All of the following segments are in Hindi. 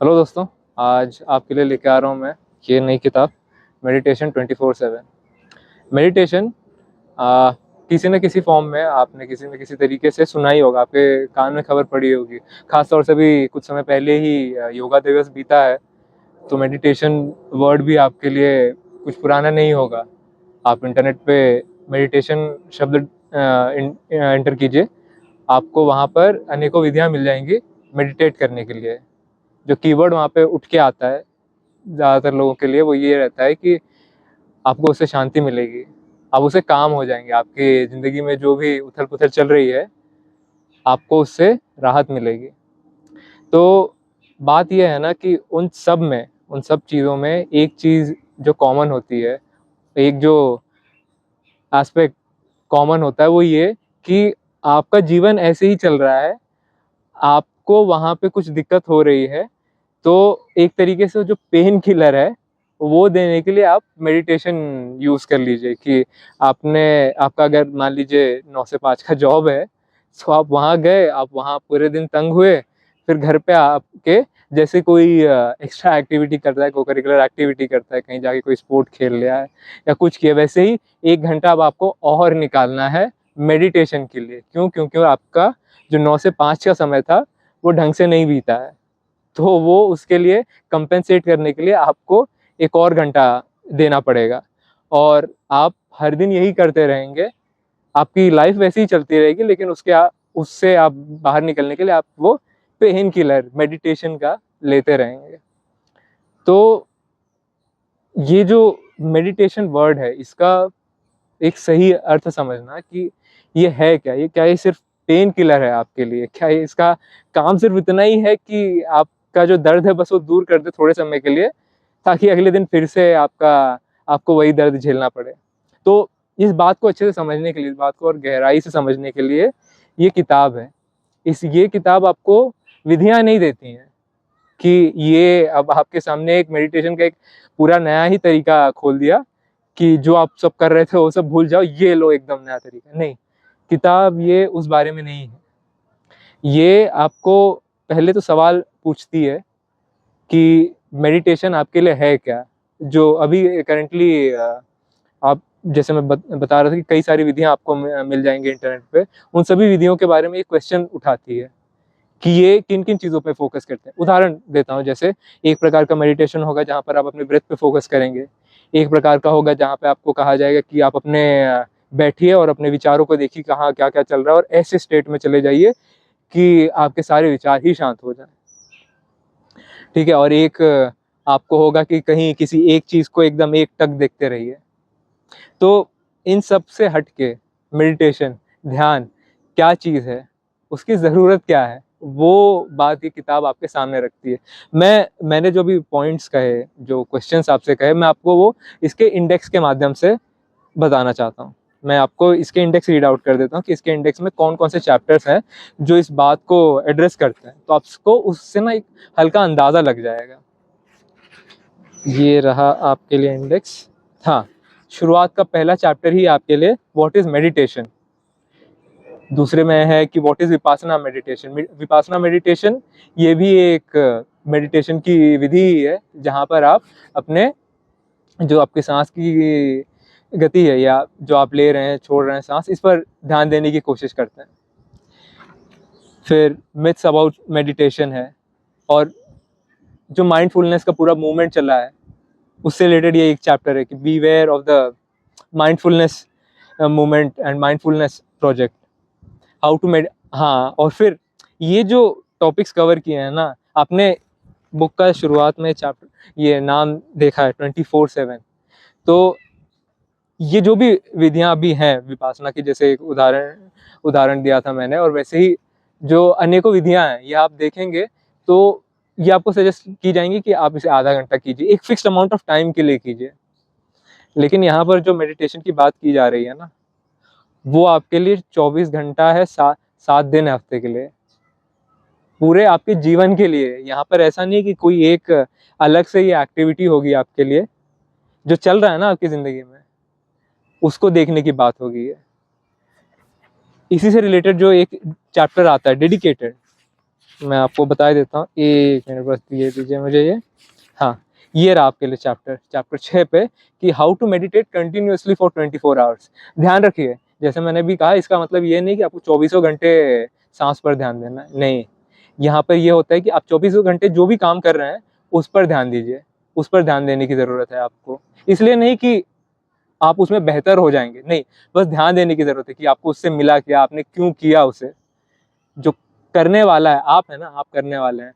हेलो दोस्तों। आज आपके लिए लेके आ रहा हूँ मैं ये नई किताब मेडिटेशन 24/7। मेडिटेशन किसी न किसी फॉर्म में आपने किसी न किसी तरीके से सुना ही होगा, आपके कान में खबर पड़ी होगी। खास तौर से भी कुछ समय पहले ही योगा दिवस बीता है, तो मेडिटेशन वर्ड भी आपके लिए कुछ पुराना नहीं होगा। आप इंटरनेट पे मेडिटेशन शब्द एंटर कीजिए, आपको वहाँ पर अनेकों विधियाँ मिल जाएंगी मेडिटेट करने के लिए। जो कीवर्ड वहाँ पे उठ के आता है ज़्यादातर लोगों के लिए वो ये रहता है कि आपको उससे शांति मिलेगी, आप उससे काम हो जाएंगे। आपकी ज़िंदगी में जो भी उथल पुथल चल रही है, आपको उससे राहत मिलेगी। तो बात यह है ना कि उन सब चीज़ों में एक चीज़ जो कॉमन होती है, एक जो एस्पेक्ट कॉमन होता है वो ये कि आपका जीवन ऐसे ही चल रहा है, आपको वहाँ पे कुछ दिक्कत हो रही है, तो एक तरीके से जो पेन किलर है वो देने के लिए आप मेडिटेशन यूज़ कर लीजिए। कि आपका अगर मान लीजिए 9 से 5 का जॉब है, तो आप वहाँ गए, आप वहाँ पूरे दिन तंग हुए, फिर घर पे आके जैसे कोई एक्स्ट्रा एक्टिविटी करता है, को करिकुलर एक्टिविटी करता है, कहीं जाके कोई स्पोर्ट खेल लिया है या कुछ किया, वैसे ही 1 घंटा अब आपको और निकालना है मेडिटेशन के लिए। क्यों? क्योंकि आपका जो 9 से 5 का समय था वो ढंग से नहीं बीता है, तो वो उसके लिए कंपेंसेट करने के लिए आपको 1 और घंटा देना पड़ेगा। और आप हर दिन यही करते रहेंगे, आपकी लाइफ वैसे ही चलती रहेगी, लेकिन उससे आप बाहर निकलने के लिए आप वो पेन किलर मेडिटेशन का लेते रहेंगे। तो ये जो मेडिटेशन वर्ड है, इसका एक सही अर्थ समझना कि ये है क्या? ये सिर्फ पेन किलर है आपके लिए? क्या ये इसका काम सिर्फ इतना ही है कि आपका जो दर्द है बस वो दूर कर दे थोड़े समय के लिए, ताकि अगले दिन फिर से आपको वही दर्द झेलना पड़े? तो इस बात को अच्छे से समझने के लिए, इस बात को और गहराई से समझने के लिए ये किताब है। ये किताब आपको विधियाँ नहीं देती हैं कि ये अब आपके सामने एक मेडिटेशन का एक पूरा नया ही तरीका खोल दिया कि जो आप सब कर रहे थे वो सब भूल जाओ, ये लो एकदम नया तरीका। नहीं, किताब ये उस बारे में नहीं है। ये आपको पहले तो सवाल पूछती है कि मेडिटेशन आपके लिए है क्या? जो अभी करंटली आप जैसे मैं बता रहा था कि कई सारी विधियाँ आपको मिल जाएँगी इंटरनेट पे। उन सभी विधियों के बारे में ये क्वेश्चन उठाती है कि ये किन-किन चीज़ों पे फ़ोकस करते हैं। उदाहरण देता हूँ, जैसे एक प्रकार का मेडिटेशन होगा जहाँ पर आप अपने ब्रेथ पे फ़ोकस करेंगे। एक प्रकार का होगा जहाँ पे आपको कहा जाएगा कि आप बैठिए और अपने विचारों को देखिए कहाँ क्या-क्या चल रहा है, और ऐसे स्टेट में चले जाइए कि आपके सारे विचार ही शांत हो जाएँ। ठीक है? और एक आपको होगा कि कहीं किसी एक चीज़ को एकदम एकटक देखते रहिए। तो इन सब से हट के मेडिटेशन, ध्यान क्या चीज़ है? उसकी ज़रूरत क्या है? वो बात ये किताब आपके सामने रखती है। मैंने जो भी पॉइंट्स कहे, जो क्वेश्चन्स आपसे कहे, मैं आपको वो इसके इंडेक्स के माध्यम से बताना चाहता हूँ। मैं आपको इसके इंडेक्स रीड आउट कर देता हूँ कि इसके इंडेक्स में कौन-कौन से चैप्टर्स हैं जो इस बात को एड्रेस करते हैं। तो आपको उससे ना एक हल्का अंदाज़ा लग जाएगा। ये रहा आपके लिए इंडेक्स। हाँ, शुरुआत का पहला चैप्टर ही आपके लिए व्हाट इज़ मेडिटेशन। दूसरे में है कि what is Vipassana meditation. Vipassana meditation ये भी एक मेडिटेशन की विधि ही है, जहाँ पर आप अपने जो आपकी साँस की गति है या जो आप ले रहे हैं, छोड़ रहे हैं साँस, इस पर ध्यान देने की कोशिश करते हैं। फिर मिथ्स अबाउट मेडिटेशन है, और जो माइंडफुलनेस का पूरा मूवमेंट चला है, उससे रिलेटेड ये एक चैप्टर है कि beware of the mindfulness movement and mindfulness project, how to med. हाँ, और फिर ये जो टॉपिक्स कवर किए हैं ना, आपने बुक का शुरुआत में चैप्टर ये नाम देखा है 24/7। तो ये जो भी विधियाँ अभी हैं विपासना की, जैसे एक उदाहरण दिया था मैंने, और वैसे ही जो अनेकों विधियाँ हैं, ये आप देखेंगे तो ये आपको सजेस्ट की जाएँगी कि आप इसे आधा घंटा कीजिए, एक फिक्स्ड अमाउंट ऑफ टाइम के लिए कीजिए। लेकिन यहाँ पर जो मेडिटेशन की बात की जा रही है ना, वो आपके लिए 24 घंटा है, 7 दिन है हफ्ते के लिए, पूरे आपके जीवन के लिए। यहाँ पर ऐसा नहीं है कि कोई एक अलग से ये एक्टिविटी होगी आपके लिए, जो चल रहा है ना आपकी ज़िंदगी में, उसको देखने की बात होगी ये। इसी से रिलेटेड जो एक चैप्टर आता है डेडिकेटेड, मैं आपको बता देता हूँ, एक मिनट बस दिए दीजिए मुझे ये। हाँ, ये रहा आपके लिए चैप्टर 6 पे कि how to meditate continuously for 24 hours. ध्यान रखिए, जैसे मैंने भी कहा, इसका मतलब ये नहीं कि आपको 24 घंटे सांस पर ध्यान देना है, नहीं। यहाँ पर ये होता है कि आप 24 घंटे जो भी काम कर रहे हैं उस पर ध्यान दीजिए, उस पर ध्यान देने की ज़रूरत है आपको। इसलिए नहीं कि आप उसमें बेहतर हो जाएंगे, नहीं, बस ध्यान देने की ज़रूरत है कि आपको उससे मिला क्या, आपने क्यों किया उसे। जो करने वाला है आप, है ना, आप करने वाले हैं,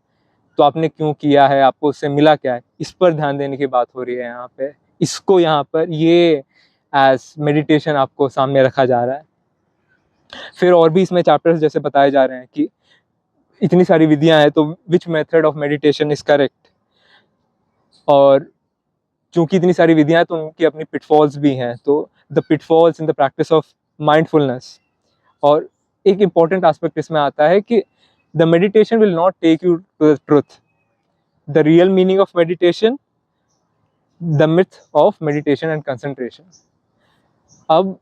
तो आपने क्यों किया है, आपको उससे मिला क्या है, इस पर ध्यान देने की बात हो रही है यहाँ पे। इसको यहाँ पर ये एज मेडिटेशन आपको सामने रखा जा रहा है। फिर और भी इसमें चैप्टर्स जैसे बताए जा रहे हैं कि इतनी सारी विधियां हैं, तो which method of meditation is correct. और चूंकि इतनी सारी विधियां हैं तो उनकी अपनी पिटफॉल्स भी हैं, तो the pitfalls in the practice of mindfulness. और एक इम्पॉर्टेंट एस्पेक्ट इसमें आता है कि the meditation will not take you to the truth, the real meaning of meditation, the myth of meditation and concentration. अब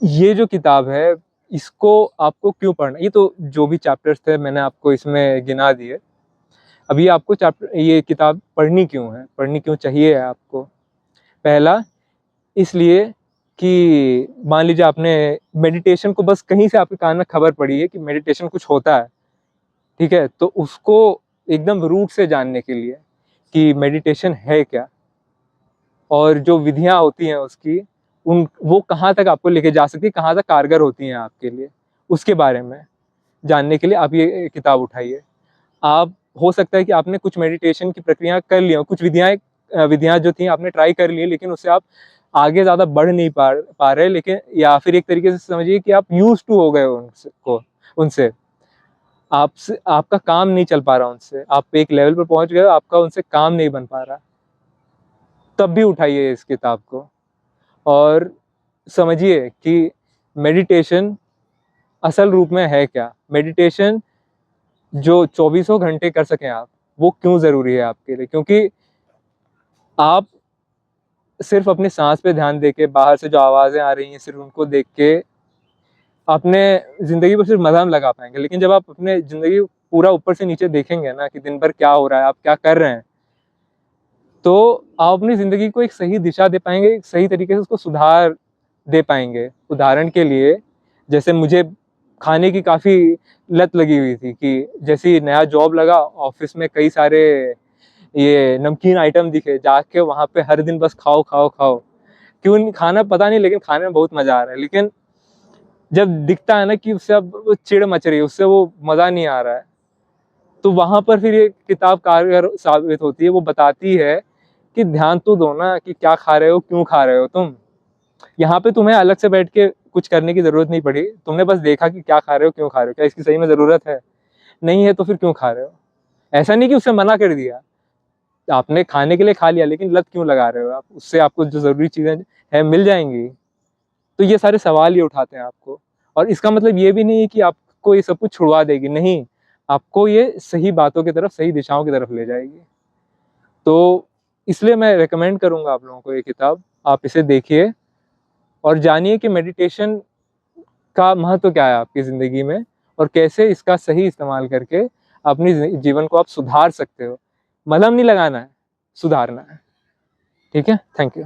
ये जो किताब है, इसको आपको क्यों पढ़ना, ये तो जो भी चैप्टर्स थे मैंने आपको इसमें गिना दिए। अभी आपको ये किताब पढ़नी क्यों है, पढ़नी क्यों चाहिए है आपको। पहला, इसलिए कि मान लीजिए आपने मेडिटेशन को बस कहीं से आपके कान में खबर पड़ी है कि मेडिटेशन कुछ होता है, ठीक है, तो उसको एकदम रूट से जानने के लिए कि मेडिटेशन है क्या, और जो विधियां होती हैं उसकी, वो कहाँ तक आपको लेके जा सकती है, कहाँ तक कारगर होती हैं आपके लिए, उसके बारे में जानने के लिए आप ये किताब उठाइए। आप, हो सकता है कि आपने कुछ मेडिटेशन की प्रक्रिया कर ली हो, कुछ विधियां जो थी आपने ट्राई कर ली, लेकिन उससे आप आगे ज़्यादा बढ़ नहीं पा रहे, लेकिन या फिर एक तरीके से समझिए कि आप यूज टू हो गए उनसे आपका काम नहीं चल पा रहा उनसे, आप एक लेवल पर पहुंच गए, आपका उनसे काम नहीं बन पा रहा, तब भी उठाइए इस किताब को और समझिए कि मेडिटेशन असल रूप में है क्या। मेडिटेशन जो 24 घंटे कर सकें आप, वो क्यों ज़रूरी है आपके लिए, क्योंकि आप सिर्फ अपनी सांस पे ध्यान देके, बाहर से जो आवाज़ें आ रही हैं सिर्फ उनको देख के अपने ज़िंदगी पर सिर्फ मदाम लगा पाएंगे, लेकिन जब आप अपने ज़िंदगी पूरा ऊपर से नीचे देखेंगे ना कि दिन भर क्या हो रहा है, आप क्या कर रहे हैं, तो आप अपनी ज़िंदगी को एक सही दिशा दे पाएंगे, एक सही तरीके से उसको सुधार दे पाएंगे। उदाहरण के लिए, जैसे मुझे खाने की काफ़ी लत लगी हुई थी कि जैसे ही नया जॉब लगा, ऑफिस में कई सारे ये नमकीन आइटम दिखे, जाके वहाँ पे हर दिन बस खाओ खाओ खाओ, क्यों नहीं खाना पता नहीं, लेकिन खाने में बहुत मज़ा आ रहा है। लेकिन जब दिखता है ना कि उससे अब वो चिढ़ मच रही है, उससे वो मज़ा नहीं आ रहा है, तो वहाँ पर फिर ये किताब कारगर साबित होती है। वो बताती है कि ध्यान तो दो ना कि क्या खा रहे हो, क्यों खा रहे हो तुम। यहाँ पे तुम्हें अलग से बैठ के कुछ करने की ज़रूरत नहीं पड़ी, तुमने बस देखा कि क्या खा रहे हो, क्यों खा रहे हो, क्या इसकी सही में ज़रूरत है, नहीं है तो फिर क्यों खा रहे हो। ऐसा नहीं कि उससे मना कर दिया, आपने खाने के लिए खा लिया, लेकिन लत क्यों लगा रहे हो आप, उससे आपको जो ज़रूरी चीज़ें हैं मिल जाएंगी। तो ये सारे सवाल ये उठाते हैं आपको, और इसका मतलब ये भी नहीं है कि आपको ये सब कुछ छुड़वा देगी, नहीं, आपको ये सही बातों की तरफ, सही दिशाओं की तरफ ले जाएगी। तो इसलिए मैं रेकमेंड करूँगा आप लोगों को ये किताब, आप इसे देखिए और जानिए कि मेडिटेशन का महत्व क्या है आपकी ज़िंदगी में, और कैसे इसका सही इस्तेमाल करके अपनी जीवन को आप सुधार सकते हो। मलहम नहीं लगाना है, सुधारना है। ठीक है, थैंक यू।